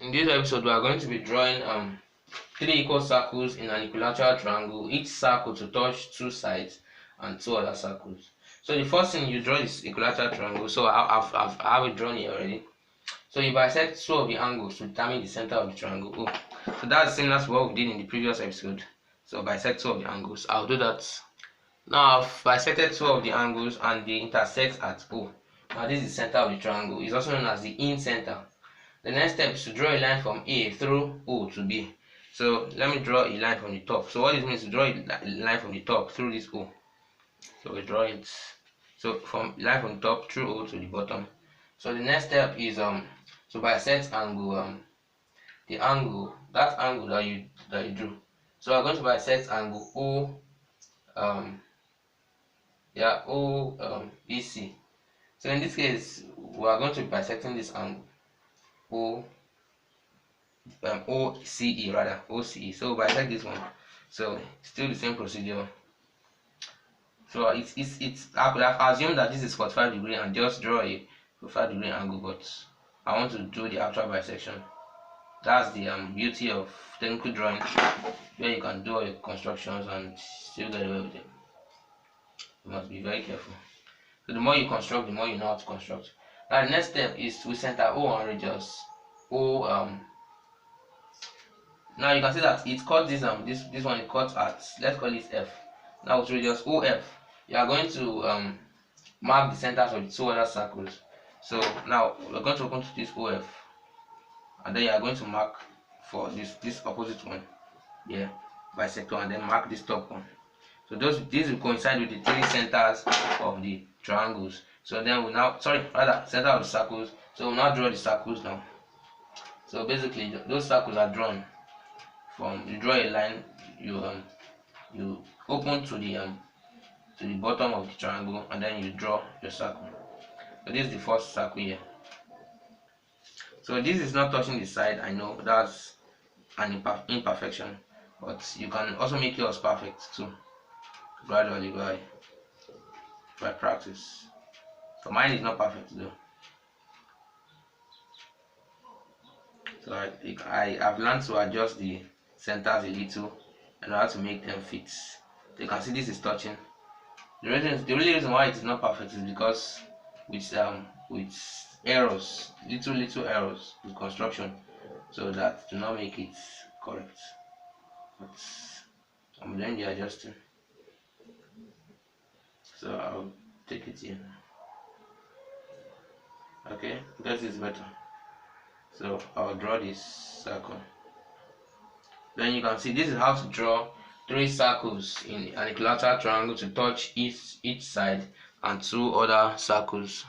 In this episode, we are going to be drawing three equal circles in an equilateral triangle, each circle to touch two sides and two other circles. So the first thing you draw is equilateral triangle. So I have it drawn here already. So you bisect two of the angles to determine the center of the triangle. So that's similar to what we did in the previous episode. So bisect two of the angles. I'll do that. Now I've bisected two of the angles and they intersect at O. Now this is the center of the triangle. It's also known as the in center. The next step is to draw a line from A through O to B. So let me draw a line from the top. So what it means to draw a line from the top through this O. So we draw it. So from line from the top through O to the bottom. So the next step is to bisect angle the angle, that angle that you drew. So we're going to bisect angle BC. So in this case, we are going to be bisecting this angle OCE rather, OCE. So bisect this one. So still the same procedure. So I could have assumed that this is 45 degree and just draw a 45 degree angle, but I want to do the actual bisection. That's the beauty of technical drawing, where you can do all your constructions and still get away with it. You must be very careful. So the more you construct, the more you know how to construct. Now the next step is to center O on radius. Now you can see that it cuts this one, it cuts at, let's call it F. Now with radius OF, you are going to mark the centers of the two other circles. So now we're going to open to this OF, and then you are going to mark for this opposite one here, bisector, and then mark this top one. So these will coincide with the three centers of the triangles. So then we now, center of the circles. So we'll now draw the circles now. So basically those circles are drawn from, you draw a line, you open to the bottom of the triangle, and then you draw your circle. So this is the first circle here. So this is not touching the side, I know that's an imperfection, but you can also make yours perfect too, gradually by practice. So mine is not perfect though. So I have learned to adjust the centers a little and how to make them fit. So you can see this is touching. The only reason why it is not perfect is because with errors, little errors with construction, so that do not make it correct. But I'm doing the adjusting. So I'll take it here. Okay, that is better. So I'll draw this circle. Then you can see this is how to draw three circles in an equilateral triangle to touch each side and two other circles.